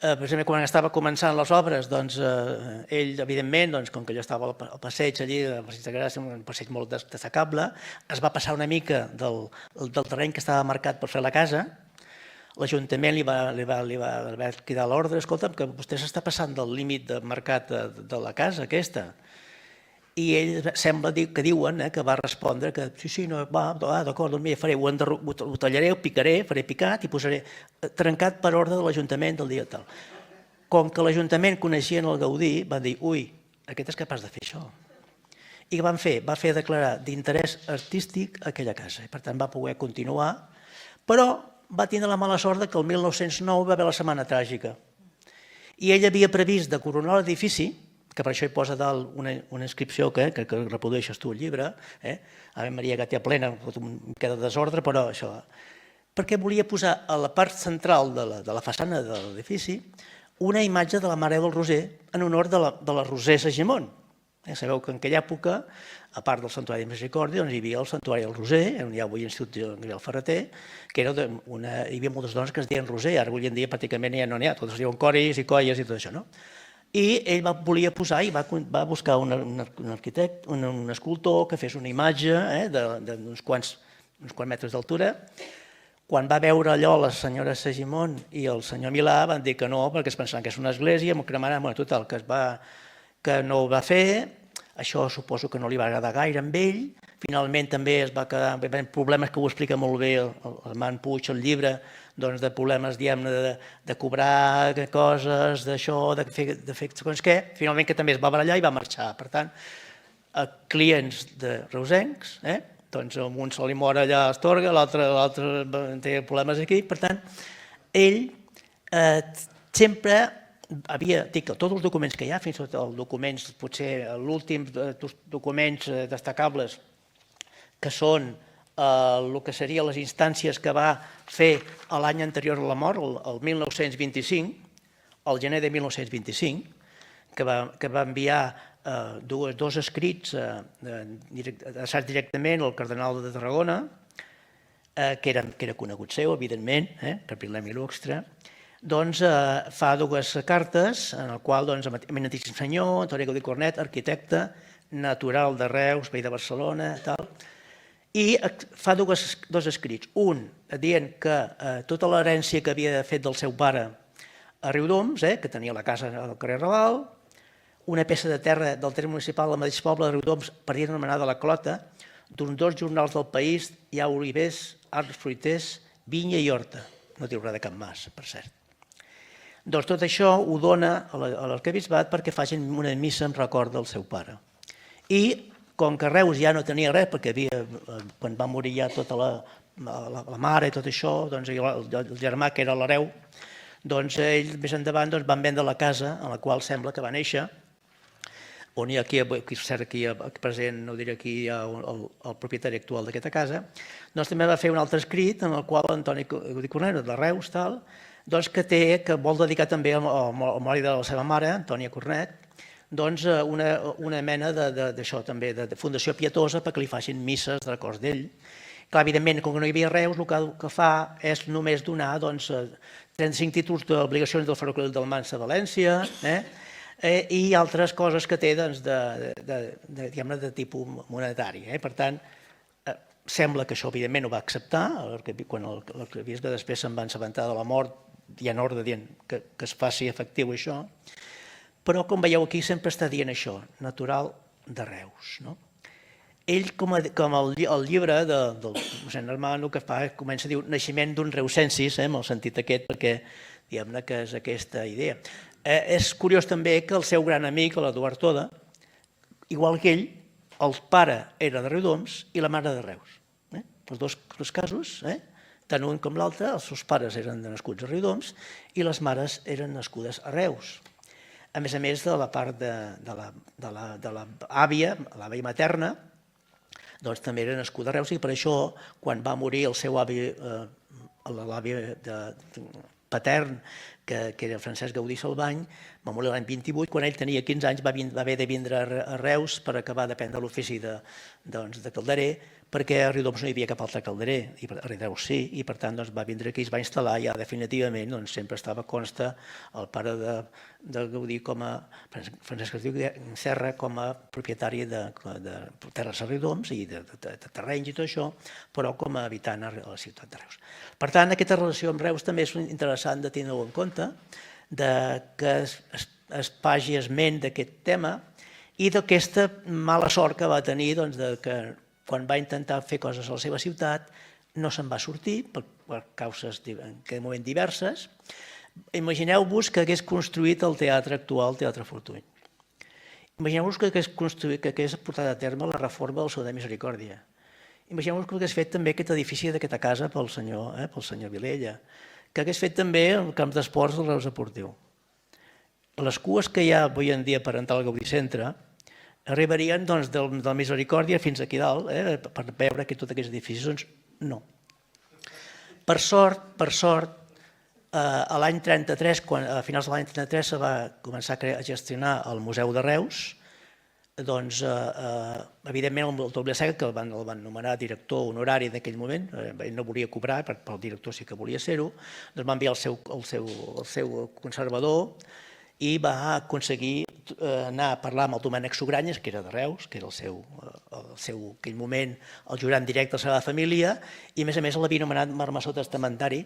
Precisament quan estava començant les obres, ell, evidentment, com que allò estava al passeig allí, al passeig de Gràcia, un passeig molt destacable, es va passar una mica del terreny que estava marcat per fer la casa. L'Ajuntament li va cridar l'ordre, escolta'm, que vostè s'està passant del límit marcat de la casa aquesta. I ell sembla que diuen que va respondre que sí, d'acord, faré, ho tallaré, ho picaré, faré picat i posaré trencat per ordre de l'Ajuntament del dia tal. Com que l'Ajuntament coneixien el Gaudí, van dir, ui, aquest és capaç de fer això. I què van fer? Va fer declarar d'interès artístic aquella casa. Per tant, va poder continuar, però va tindre la mala sort que el 1909 va haver la Setmana Tràgica. I ell havia previst de coronar l'edifici, que per això hi posa dalt una inscripció que reprodueixes tu al llibre, Ave Maria Gatea Plena, queda desordre, però això, perquè volia posar a la part central de la façana de l'edifici una imatge de la Mare del Roser en honor de la Roser Segimon. Sabeu que en aquella època, a part del Santuari de Misericòrdia, hi havia el Santuari del Roser, on hi ha avui l'Institut Gabriel Ferreter, que hi havia moltes dones que es deien Roser, ara avui en dia pràcticament ja no n'hi ha, totes es diuen Coris i Colles i tot això, no? I ell volia posar i va buscar un arquitecte, un escultor que fes una imatge d'uns quants metres d'altura. Quan va veure allò la senyora Segimon i el senyor Milà van dir que no, perquè es pensaven que és una església, m'ho cremaran, total, que no ho va fer. Això suposo que no li va agradar gaire amb ell. Finalment també es va quedar amb problemes que ho explica molt bé l'Armand Puig al llibre, de problemes, diguem-ne, de cobrar coses, d'això, de fer segons què. Finalment que també es va barallar i va marxar. Per tant, clients de reusencs, un se li mor allà a Astorga, l'altre té problemes aquí. Per tant, ell sempre havia, tots els documents que hi ha, fins i tot els documents, potser l'últim dels documents destacables, que són el que serien les instàncies que va fer l'any anterior a la mort, el 1925, el gener de 1925, que va enviar dos escrits adreçats directament al cardenal de Tarragona, que era conegut seu, evidentment, Capil·lemi Luxtre, doncs fa dues cartes en el qual, eminentíssim senyor, Antoni Gaudí Cornet, arquitecte, natural de Reus, veí de Barcelona, tal, i fa dos escrits. Un dient que tota l'herència que havia fet del seu pare a Riudoms, que tenia la casa al carrer Raval, una peça de terra del terme municipal del mateix poble de Riudoms, per dir anomenada la Clota, d'uns 2 jornals del país hi ha olivers, arbres fruiters, vinya i horta. No diu res de Can Mas, per cert. Doncs tot això ho dona a l'arquebisbat perquè facin una missa en record del seu pare. I com que Reus ja no tenia res, perquè quan va morir ja tota la mare i tot això, el germà que era l'hereu, doncs ells més endavant van vendre la casa en la qual sembla que va néixer, on hi ha aquí present, no diré aquí, el propietari actual d'aquesta casa, doncs també va fer un altre escrit en el qual Antoni Gaudí Cornet, de Reus, que vol dedicar també al mori de la seva mare, Antònia Cornet, doncs una mena d'això també, de fundació pietosa perquè li facin misses de records d'ell. Clar, evidentment, com que no hi havia Reus, el que fa és només donar 35 títols d'obligacions del ferrocarril del Mansa a València i altres coses que té de tipus monetari. Per tant, sembla que això evidentment ho va acceptar, quan l'arquebisbe després se'n va assabentar de la mort, hi ha ordre dient que es faci efectiu això, però com veieu aquí sempre està dient això, natural de Reus. Ell, com el llibre del mossèn Armand, el que fa comença a dir naixement d'un reusensis, en el sentit aquest, perquè diguem-ne que és aquesta idea. És curiós també que el seu gran amic, l'Eduard Toda, igual que ell, el pare era de Riudoms i la mare de Reus. Els dos casos, tant un com l'altre, els seus pares eren nascuts a Riudoms i les mares eren nascudes a Reus. A més de la part de l'àvia, l'àvia materna, doncs també era nascuda a Reus i per això, quan va morir el seu avi, l'avi patern, que era Francesc Gaudí Salvany, va morir l'any 28, quan ell tenia 15 anys va haver de vindre a Reus per acabar d'aprendre l'ofici de calderer, perquè a Riudoms no hi havia cap altre calderer, i a Reus sí, i per tant va vindre aquí i es va instal·lar ja definitivament, sempre consta el pare de Gaudí com a Francesc Serra com a propietari de terres a Riudoms i de terrenys i tot això, però com a habitant a la ciutat de Reus. Per tant, aquesta relació amb Reus també és interessant de tenir-ho en compte, que es faci esment d'aquest tema i d'aquesta mala sort que va tenir que quan va intentar fer coses a la seva ciutat no se'n va sortir per causes en aquell moment diverses. Imagineu-vos que hagués construït el teatre actual, el Teatre Fortuny. Imagineu-vos que hagués portat a terme la reforma del Seu de Misericòrdia. Imagineu-vos que hagués fet també aquest edifici d'aquesta casa pel senyor Vilella, que hagués fet també el camp d'esports del Reus Esportiu. Les cues que hi ha avui en dia per entrar al Gaudí Centre arribarien del Misericòrdia fins aquí dalt, per veure que tots aquests edificis, doncs no. Per sort, a l'any 33, a finals de l'any 33, se va començar a gestionar el Museu de Reus, doncs, evidentment, el Toble Seca, que el van nomenar director honorari d'aquell moment, ell no volia cobrar, però el director sí que volia ser-ho, doncs va enviar el seu conservador i va aconseguir anar a parlar amb el Domènec Sugranyes, que era de Reus, que era el seu, en aquell moment, el jurant directe de la seva família, i a més l'havia nomenat marmessor testamentari,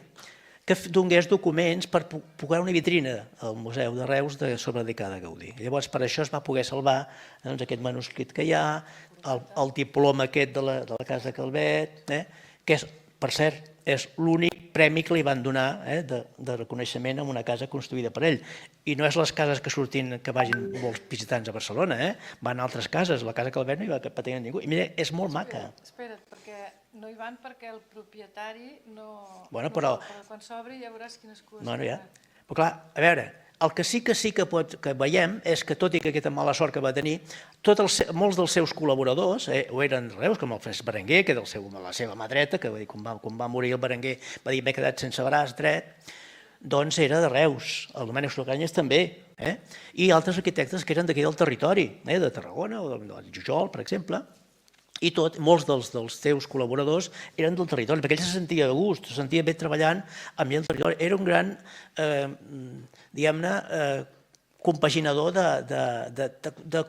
que donés documents per poder una vitrina al Museu de Reus sobre dedicada a Gaudí. Llavors, per això es va poder salvar aquest manuscrit que hi ha, el diploma aquest de la Casa Calvet, que és, per cert, és l'únic premi que li van donar de reconeixement en una casa construïda per ell. I no és les cases que vagin molts visitants a Barcelona, van a altres cases. La Casa Calvet no hi va patir ningú. I mira, és molt maca.
Espera't, perquè no hi van perquè el propietari no...
Però
quan s'obri ja veuràs quines cues...
No hi ha. Però clar, a veure, el que sí que veiem és que, tot i que aquesta mala sort que va tenir, molts dels seus col·laboradors ho eren de Reus, com el Francesc Berenguer, que era la seva mà dreta, que quan va morir el Berenguer va dir m'he quedat sense braç dret, doncs era de Reus, el Domènec Solcanyes també, i altres arquitectes que eren d'aquí del territori, de Tarragona o de Jujol, per exemple, i molts dels seus col·laboradors eren del territori, perquè ell se sentia a gust, se sentia bé treballant amb gent del territori. Era un gran, diguem-ne, compaginador de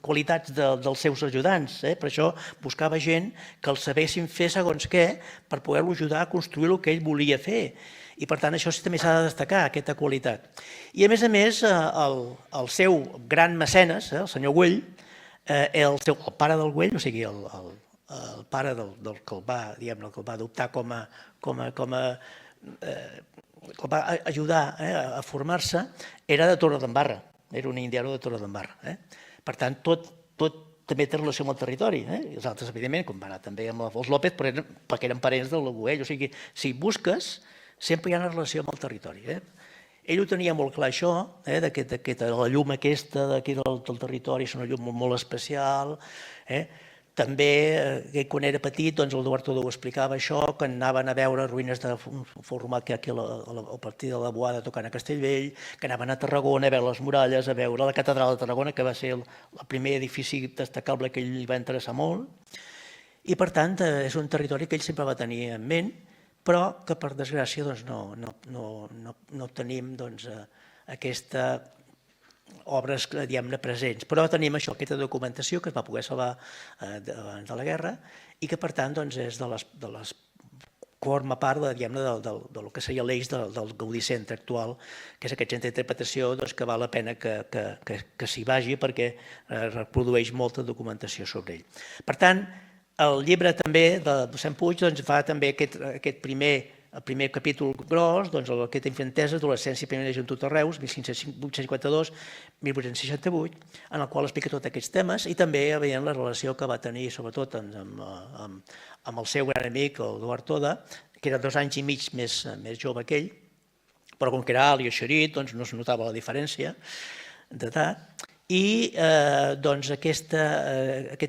qualitats dels seus ajudants. Per això buscava gent que el sabessin fer segons què per poder-lo ajudar a construir el que ell volia fer. I per tant això també s'ha de destacar, aquesta qualitat. I a més, el seu gran mecenes, el senyor Güell, el pare del Güell, o sigui, el pare del que el va adoptar com a que va ajudar a formar-se, era de Torredembarra, era un indiano de Torredembarra. Per tant, tot també té relació amb el territori. I els altres, evidentment, com va anar també amb els López, perquè eren parents del Güell. O sigui, si busques, sempre hi ha una relació amb el territori. Ell ho tenia molt clar, això, de la llum aquesta d'aquí del territori és una llum molt especial. També, quan era petit, el Duart Todó ho explicava, això, que anaven a veure ruïnes de fou romà que aquí a partir de la Boada tocant a Castellvell, que anaven a Tarragona a veure les muralles, a veure la catedral de Tarragona, que va ser el primer edifici destacable que ell va interessar molt. I, per tant, és un territori que ell sempre va tenir en ment, però que, per desgràcia, no tenim aquestes obres, diguem-ne, presents. Però tenim això, aquesta documentació que es va poder salvar abans de la guerra i que, per tant, forma part, diguem-ne, del que seria l'eix del Gaudí Centre actual, que és aquest centre d'interpretació que val la pena que s'hi vagi perquè reprodueix molta documentació sobre ell. Per tant, el llibre també de Docent Puig fa també aquest primer capítol gros, aquesta infantesa, adolescència i primera joventut a Reus, 1852-1868, en el qual explica tots aquests temes i també veient la relació que va tenir, sobretot amb el seu gran amic, el Duart Toda, que era 2 anys i mig més jove que ell, però com que era alt i eixerit, no es notava la diferència d'edat. I aquest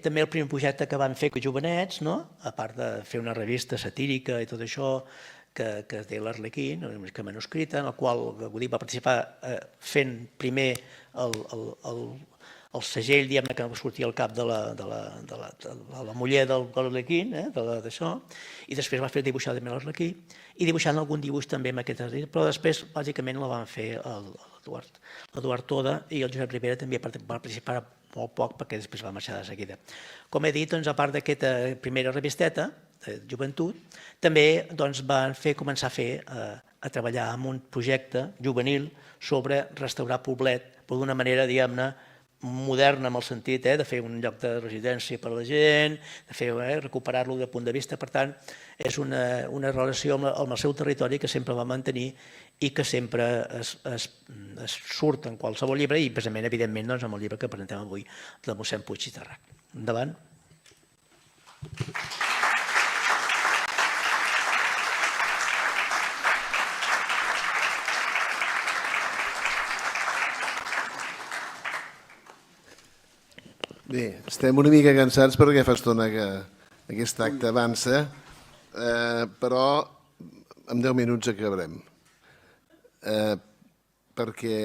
també el primer projecte que van fer jovenets, a part de fer una revista satírica i tot això, que es deia l'Arlequín, una mica manuscrita, en el qual Gaudí va participar fent primer el segell, diguem-ne, que sortia al cap de la muller de l'Arlequín, d'això, i després va fer dibuixar també l'Arlequí, i dibuixant algun dibuix també amb aquestes, però després, bàsicament, la van fer l'Eduard Toda i el Josep Ribera també va participar molt poc perquè després va marxar de seguida. Com he dit, a part d'aquesta primera revisteta de joventut, també van començar a treballar en un projecte juvenil sobre restaurar Poblet, però d'una manera, diguem-ne, moderna en el sentit de fer un lloc de residència per a la gent, de recuperar-lo del punt de vista. Per tant, és una relació amb el seu territori que sempre va mantenir i que sempre es surt en qualsevol llibre i, precisament, evidentment, amb el llibre que presentem avui de mossèn Puig i Tarrach. Endavant.
Bé, estem una mica cansats perquè fa estona que aquest acte avança, però en 10 minuts acabarem. Perquè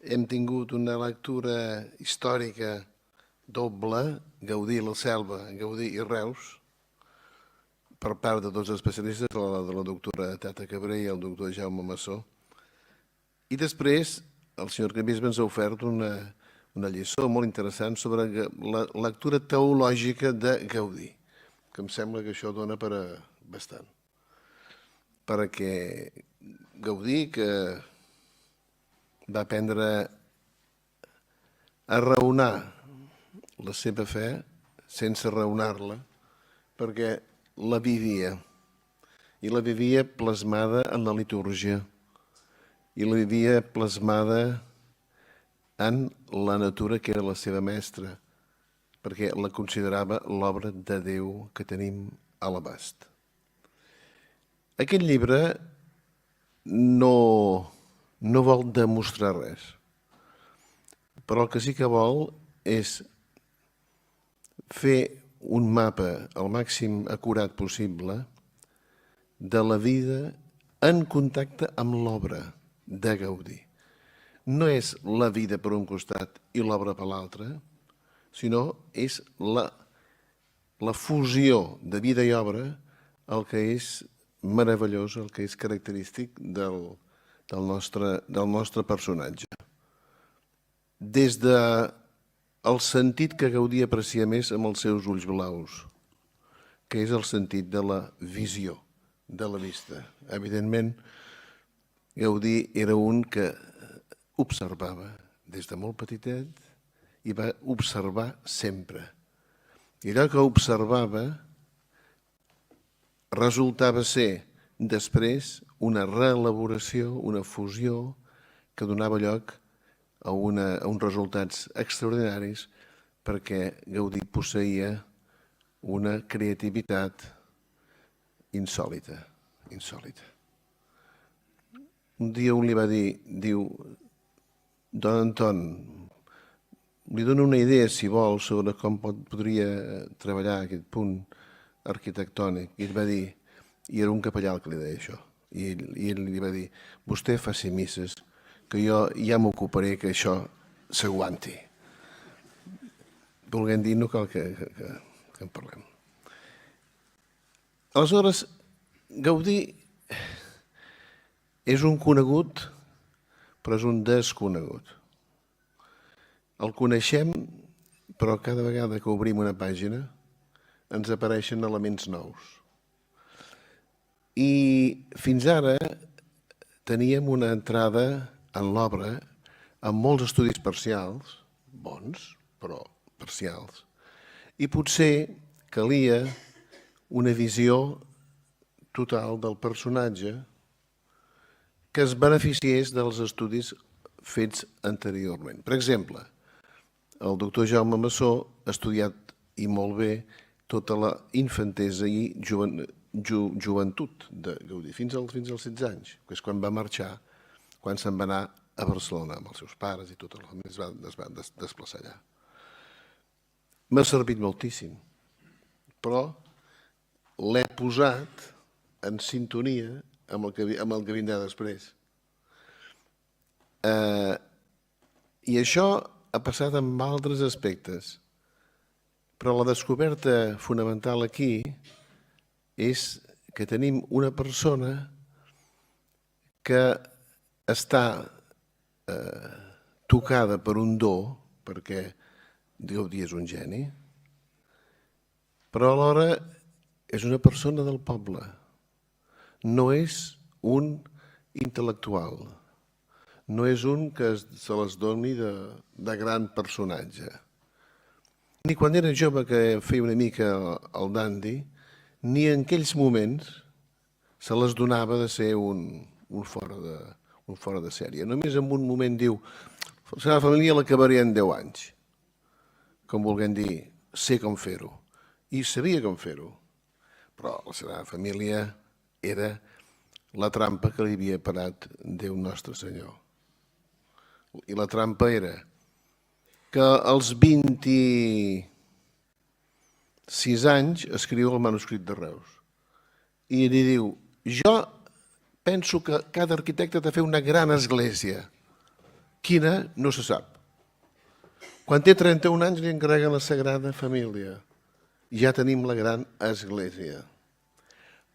hem tingut una lectura històrica doble, Gaudí i la Selva, Gaudí i Reus, per part de tots els especialistes, de la doctora Tata Cabré i el doctor Jaume Massó. I després el senyor Cambisbe ens ha ofert una lliçó molt interessant sobre la lectura teològica de Gaudí, que em sembla que això dona per a bastant. Perquè Gaudí, que va aprendre a raonar la seva fe sense raonar-la, perquè la vivia, i la vivia plasmada en la litúrgia, i la vivia plasmada en la natura que era la seva mestra, perquè la considerava l'obra de Déu que tenim a l'abast. Aquest llibre no vol demostrar res, però el que sí que vol és fer un mapa el màxim acurat possible de la vida en contacte amb l'obra de Gaudí. No és la vida per un costat i l'obra per l'altre, sinó és la fusió de vida i obra el que és meravellós, el que és característic del nostre personatge. Des del sentit que Gaudí aprecia més amb els seus ulls blaus, que és el sentit de la visió, de la vista. Evidentment, Gaudí era un que observava des de molt petitet i va observar sempre. I allò que observava resultava ser després una reelaboració, una fusió que donava lloc a uns resultats extraordinaris perquè Gaudí posseïa una creativitat insòlita. Un dia un li va dir, diu, don Anton, li dono una idea, si vol, sobre com podria treballar aquest punt arquitectònic. I ell va dir, i era un capellà el que li deia això, i ell li va dir, vostè faci misses, que jo ja m'ocuparé que això s'aguanti. Volguem dir, no cal que en parlem. Aleshores, Gaudí és un conegut, però és un desconegut. El coneixem, però cada vegada que obrim una pàgina ens apareixen elements nous. I fins ara teníem una entrada en l'obra amb molts estudis parcials, bons, però parcials, i potser calia una visió total del personatge que es beneficiés dels estudis fets anteriorment. Per exemple, el doctor Jaume Massó ha estudiat i molt bé tota la infantesa i joventut de Gaudí, fins als 16 anys, que és quan va marxar, quan se'n va anar a Barcelona amb els seus pares i tota la família es va desplaçar allà. M'ha servit moltíssim, però l'he posat en sintonia amb el que vindrà després. I això ha passat amb altres aspectes, però la descoberta fonamental aquí és que tenim una persona que està tocada per un do, perquè Gaudí és un geni, però alhora és una persona del poble. No és un intel·lectual, no és un que se les doni de gran personatge. Ni quan era jove que feia una mica el dandy, ni en aquells moments se les donava de ser un fora de sèrie. Només en un moment diu, la seva família l'acabaria en 10 anys. Com volguem dir, sé com fer-ho. I sabia com fer-ho. Però la seva família era la trampa que li havia parat Déu Nostre Senyor. I la trampa era que als 26 anys escriu el manuscrit de Reus. I li diu, jo penso que cada arquitecte ha de fer una gran església. Quina? No se sap. Quan té 31 anys li encarrega la Sagrada Família. Ja tenim la gran església.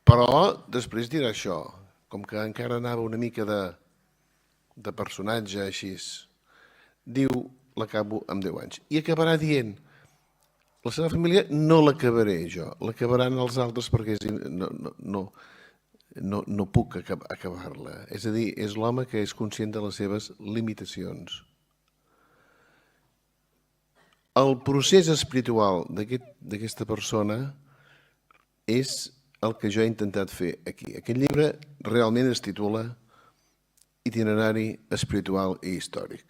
Però després dirà això, com que encara anava una mica de personatge així, diu, l'acabo amb 10 anys. I acabarà dient, la seva família no l'acabaré jo, l'acabaran els altres perquè no puc acabar-la. És a dir, és l'home que és conscient de les seves limitacions. El procés espiritual d'aquesta persona és el que jo he intentat fer aquí. Aquest llibre realment es titula Itinerari espiritual i històric.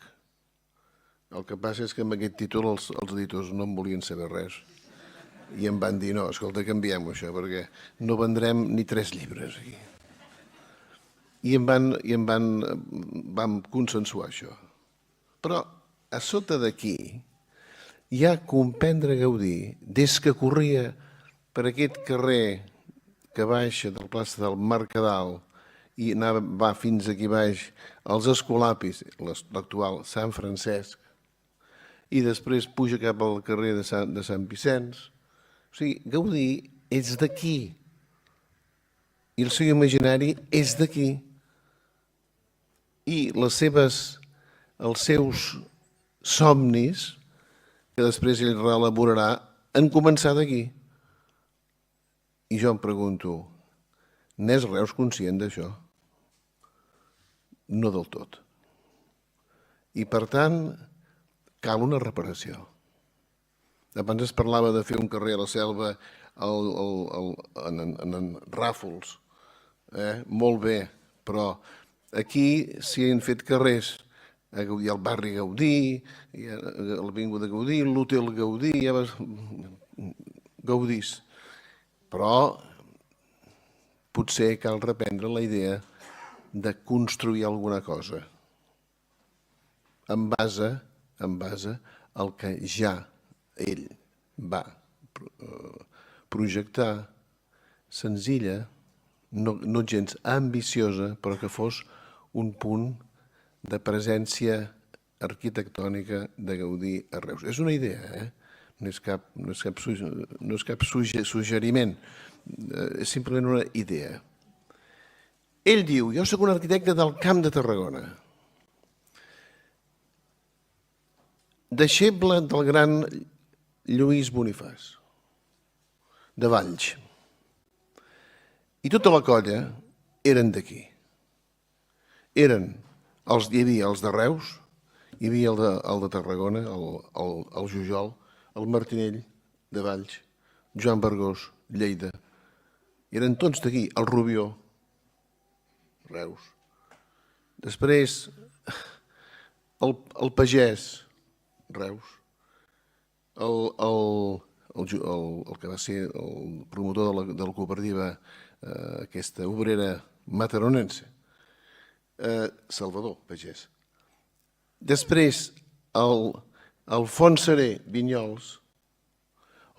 El que passa és que amb aquest títol els editors no en volien saber res i em van dir, no, escolta, canviem-ho això perquè no vendrem ni 3 llibres aquí. I vam consensuar això. Però a sota d'aquí hi ha comprendre Gaudí des que corria per aquest carrer que baixa del plaça del Mercadal i va fins aquí baix als Escolapis, l'actual Sant Francesc, i després puja cap al carrer de Sant Vicenç. O sigui, Gaudí és d'aquí, i el seu imaginari és d'aquí, i els seus somnis, que després ell reelaborarà, han començat aquí. I jo em pregunto, n'és Reus conscient d'això? No del tot. I per tant, cal una reparació. Abans es parlava de fer un carrer a la Selva en Ràfols. Molt bé, però aquí s'hi han fet carrers. Hi ha el barri Gaudí, hi ha l'Avinguda Gaudí, l'Hotel Gaudí, hi ha Gaudís. Però potser cal reprendre la idea de construir alguna cosa en base al que ja ell va projectar, senzilla, no gens ambiciosa, però que fos un punt de presència arquitectònica de Gaudí a Reus. És una idea, no és cap suggeriment, és simplement una idea. Ell diu, jo soc un arquitecte del Camp de Tarragona, deixeble del gran Lluís Bonifàs, de Valls. I tota la colla eren d'aquí. Hi havia els de Reus, hi havia el de Tarragona, el Jujol, el Martinell, de Valls, Joan Vergós, Lleida. Eren tots d'aquí, el Rubió, Reus. Després, el Pagès, Reus. El que va ser el promotor de la cooperativa, aquesta obrera mataronense, Salvador Pagès. Després, el Fontserè, Vinyols.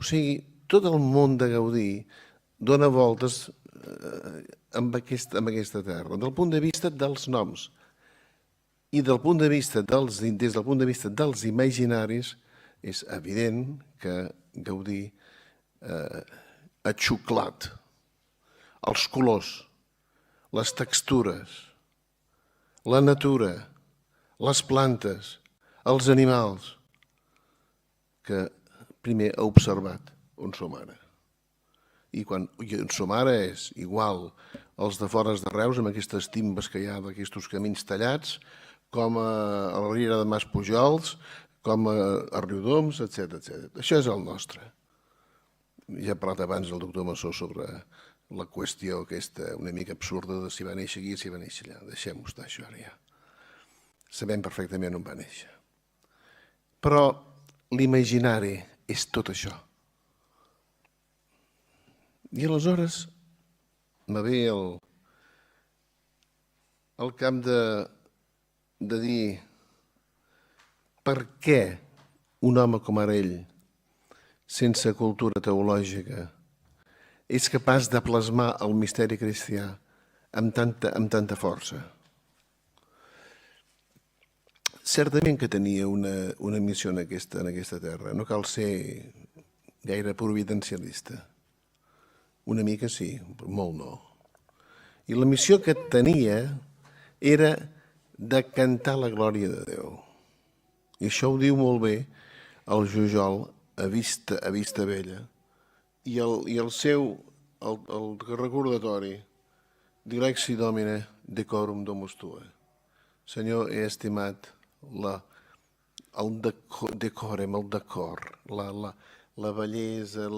O sigui, tot el món de Gaudí dona voltes amb aquesta terra, del punt de vista dels noms i des del punt de vista dels imaginaris. És evident que Gaudí ha xuclat els colors, les textures, la natura, les plantes, els animals, que primer ha observat on som ara. I quan on som ara és igual als de fora de Reus, amb aquestes timbes que hi ha d'aquests camins tallats, com a la Riera de Mas Pujols, com a Riudoms, etc. Això és el nostre. Ja ha parlat abans el doctor Massó sobre la qüestió aquesta una mica absurda de si va néixer aquí o si va néixer allà. Deixem-ho estar, això ara ja. Sabem perfectament on va néixer. Però l'imaginari és tot això. I aleshores me ve el camp de dir per què un home com ara ell, sense cultura teològica, és capaç de plasmar el misteri cristià amb tanta força. Certament que tenia una missió en aquesta terra. No cal ser gaire providencialista. Una mica sí, però molt no. I la missió que tenia era de cantar la glòria de Déu. I això ho diu molt bé el Jujol a Vista Vella. I el seu recordatori, Dilexi Domine decorum domus tua. Senyor, he estimat el decorem, el decor, la bellesa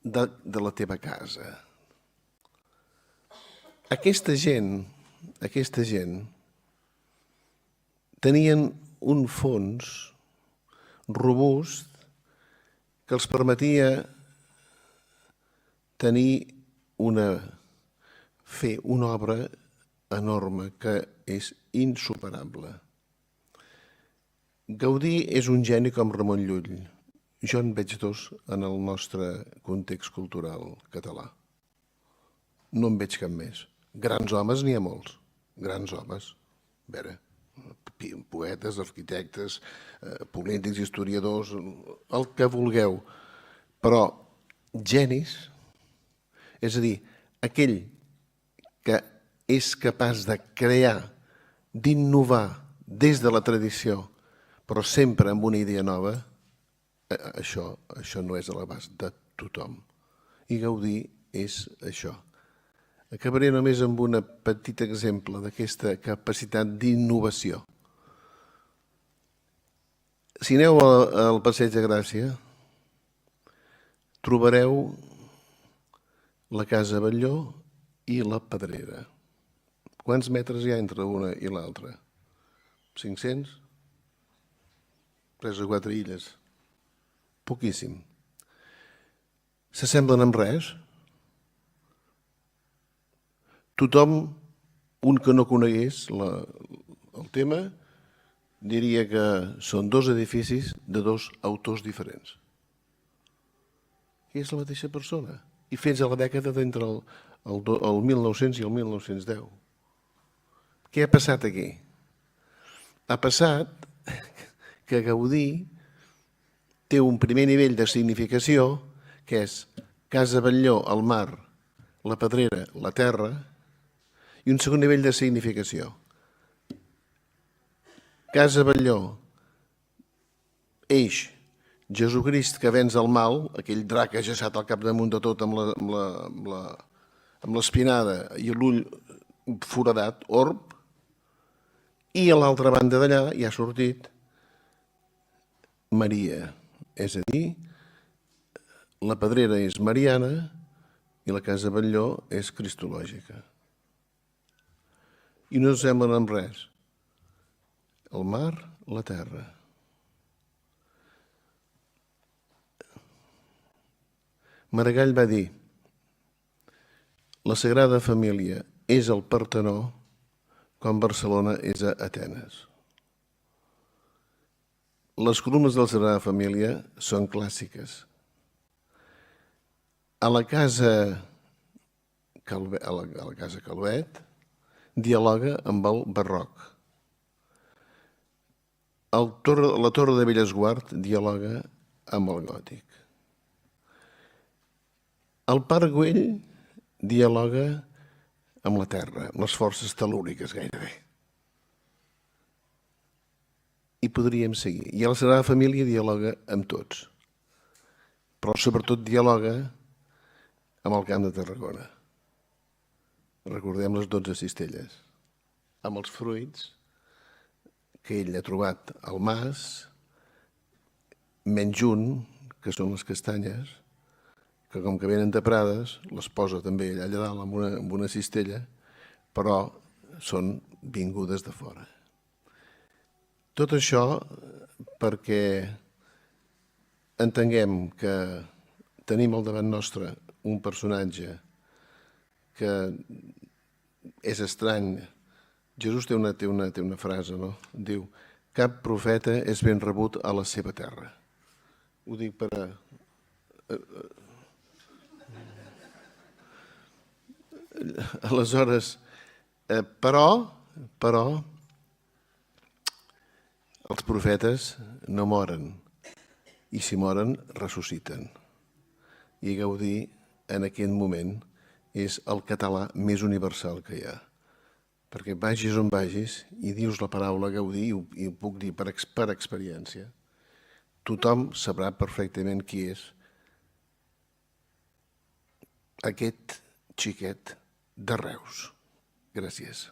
de la teva casa. Aquesta gent tenien un fons robust que els permetia fer una obra enorme que és insuperable. Gaudí és un geni com Ramon Llull. Jo en veig dos en el nostre context cultural català. no en veig cap més. Grans homes n'hi ha molts, grans homes. A veure, poetes, arquitectes, polítics, historiadors, el que vulgueu. Però genis, és a dir, aquell que és capaç de crear, d'innovar des de la tradició, però sempre amb una idea nova, això no és a l'abast de tothom. I Gaudí és això. Acabaré només amb un petit exemple d'aquesta capacitat d'innovació. Si aneu al Passeig de Gràcia, trobareu la Casa Batlló i la Pedrera. Quants metres hi ha entre una i l'altra? 500? 3 o 4 illes. Poquíssim. S'assemblen amb res? Tothom, un que no conegués el tema, diria que són dos edificis de dos autors diferents. I és la mateixa persona. I fins a la dècada d'entre el 1900 i el 1910. Què ha passat aquí? Ha passat que Gaudí té un primer nivell de significació, que és Casa Batlló, el mar, la Pedrera, la terra, i un segon nivell de significació. Casa Batlló, eix, Jesucrist que venç el mal, aquell drac ajaçat al capdamunt de tot amb l'espinada i l'ull foradat, orb, i a l'altra banda d'allà hi ha sortit Maria, és a dir, la Pedrera és mariana i la Casa Batlló és cristològica. I no semblen amb res. El mar, la terra. Maragall va dir: la Sagrada Família és el Partenó com Barcelona és a Atenes. Les columnes de la Sagrada Família són clàssiques. A la casa Calvet dialoga amb el barroc. La Torre de Bellesguard dialoga amb el gòtic. El Parc Güell dialoga amb la terra, amb les forces tel·lúriques gairebé. I podríem seguir. I la Sagrada Família dialoga amb tots, però sobretot dialoga amb el Camp de Tarragona. Recordem les 12 cistelles, amb els fruits que ell ha trobat al mas, menys un, que són les castanyes, que com que venen de Prades, les posa també allà dalt amb una cistella, però són vingudes de fora. Tot això perquè entenguem que tenim al davant nostre un personatge que és estrany. Jesús té una frase, no? Diu: cap profeta és ben rebut a la seva terra. Ho dic per aleshores, però els profetes no moren, i si moren ressusciten. I Gaudí en aquest moment és el català més universal que hi ha. Perquè vagis on vagis i dius la paraula Gaudí, i ho puc dir per experiència, tothom sabrà perfectament qui és aquest xiquet de Reus. Gràcies.